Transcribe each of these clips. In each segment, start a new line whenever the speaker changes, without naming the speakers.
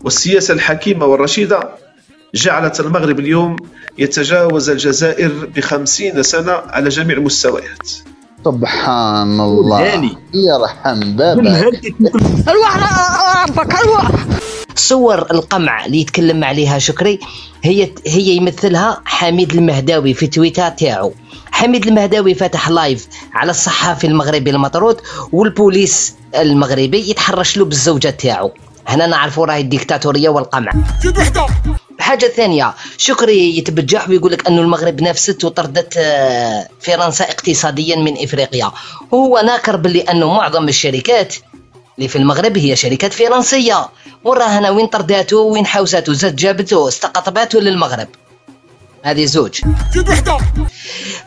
والسياسة الحكيمة والرشيدة جعلت المغرب اليوم يتجاوز الجزائر ب50 سنة على جميع المستويات.
سبحان الله يرحم بابك.
صور القمع اللي يتكلم عليها شكري هي يمثلها حميد المهداوي في تويتر تاعو. حميد المهداوي فتح لايف على الصحافي المغربي المطرود والبوليس المغربي يتحرش له بالزوجة تاعو. هنا نعرفوا راهي الديكتاتورية والقمع. الحاجة الثانية شكري يتبجح ويقول لك أنه المغرب نافست وطردت فرنسا اقتصاديا من إفريقيا. هو ناكر باللي أنه معظم الشركات اللي في المغرب هي شركات فرنسية، وراهنا وين طرداته وين حوساته زاد جابته استقطباته للمغرب. هذه زوج.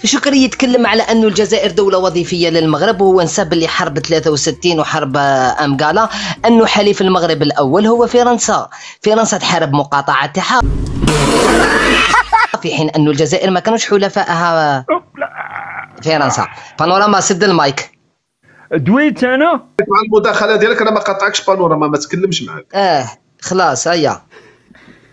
شكري يتكلم على أنه الجزائر دولة وظيفية للمغرب، وهو نسب اللي حرب 63 وحرب أمقالة أنه حليف المغرب الأول هو فرنسا. فرنسا تحارب مقاطعة تاعها في حين أنه الجزائر ما كانوش حلفائها فرنسا. بانوراما سد المايك.
دويت أنا مع المداخلة ديالك، أنا ما قطعكش بانوراما، ما تكلمش معاك.
خلاص هيا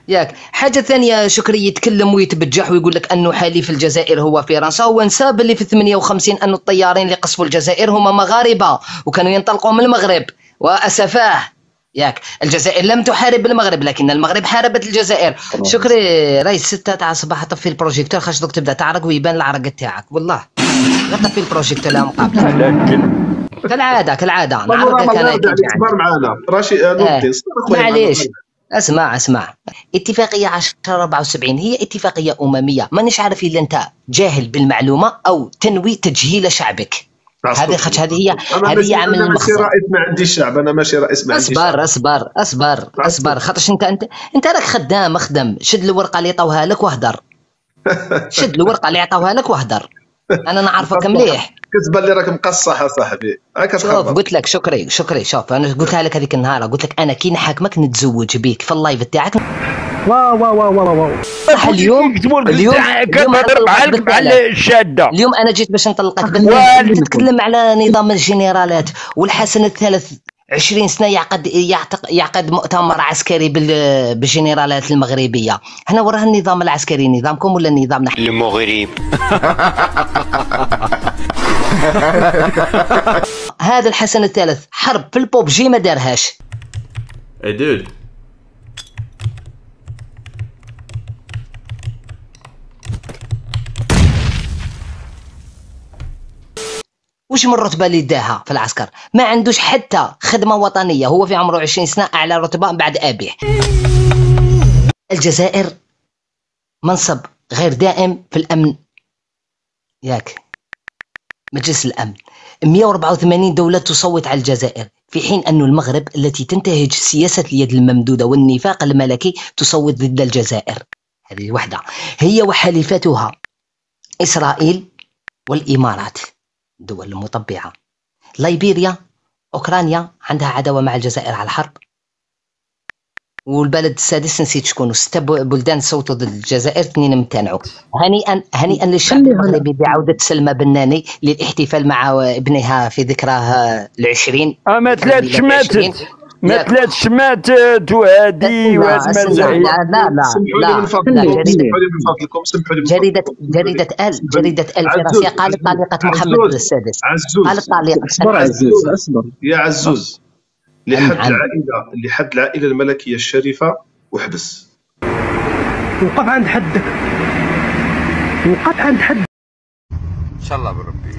ياك. حاجة ثانية شكري يتكلم ويتبجح ويقول لك أنه حليف الجزائر هو فرنسا، ونساب اللي في 58 أنه الطيارين اللي قصفوا الجزائر هما مغاربة وكانوا ينطلقوا من المغرب وأسفاه. ياك الجزائر لم تحارب المغرب لكن المغرب حاربت الجزائر. شكري راهي 6 تاع الصباح طفي البروجيكتور خاش دوك تبدا تعرق ويبان العرق تاعك والله. غير طفي البروجيكتور لا مقابله. كالعادة نعرق كان
كبار معانا راشي
معليش. اسمع اتفاقية 1074 هي اتفاقية أممية، مانيش عارف إلا أنت جاهل بالمعلومة أو تنوي تجهيل شعبك. هذه خاطش هذه هي عمل
المخزن. أنا ماشي رئيس ما عنديش شعب، أنا ماشي رئيس ما عنديش شعب. أصبر خاطش أنت راك خدام. شد الورقة اللي عطاوها لك وهدر. شد الورقة اللي عطاوها لك وهدر. أنا نعرفك مليح. كتبان لي راك مقصح صاحبي.
شوف قلت لك شكري شوف انا قلتها لك هذيك النهار، قلت لك انا كي نحاكمك نتزوج بيك في اللايف تاعك.
واو
اليوم
كتهضر مع الشاده.
اليوم انا جيت باش نطلقك تتكلم على نظام الجنرالات، والحسن الثالث 20 سنة يعقد مؤتمر عسكري بالجنرالات المغربية. هنا وراه النظام العسكري نظامكم ولا نظامنا
المغرب؟
هذا الحسن الثالث حرب في البوبجي ما دارهاش.
دود
وش من رتبة اللي داها في العسكر؟ ما عندوش حتى خدمة وطنية. هو في عمره 20 سنة أعلى رتبة بعد أبيه. الجزائر منصب غير دائم في الأمن. ياك مجلس الأمن 184 دولة تصوت على الجزائر، في حين أن المغرب التي تنتهج سياسة اليد الممدودة والنفاق الملكي تصوت ضد الجزائر. هذه وحدة. هي وحليفتها إسرائيل والإمارات دول المطبعة. ليبيريا أوكرانيا عندها عداوة مع الجزائر على الحرب. والبلد السادس نسيت شكون، 6 بلدان صوتوا ضد الجزائر 2 امتنعوا. هنيئا للشعب المغربي بعودة سلمى بناني للاحتفال مع ابنها في ذكراه ال20.
ما تلاتش ماتت وهادي واسماء زعيم.
لا جريدة الفرنسية قالت طليقة محمد السادس. قالت طليقة.
اصبر يا عزوز. لحد العائلة الملكية الشريفة وحبس.
وقف عند حدك.
ان شاء الله بربي.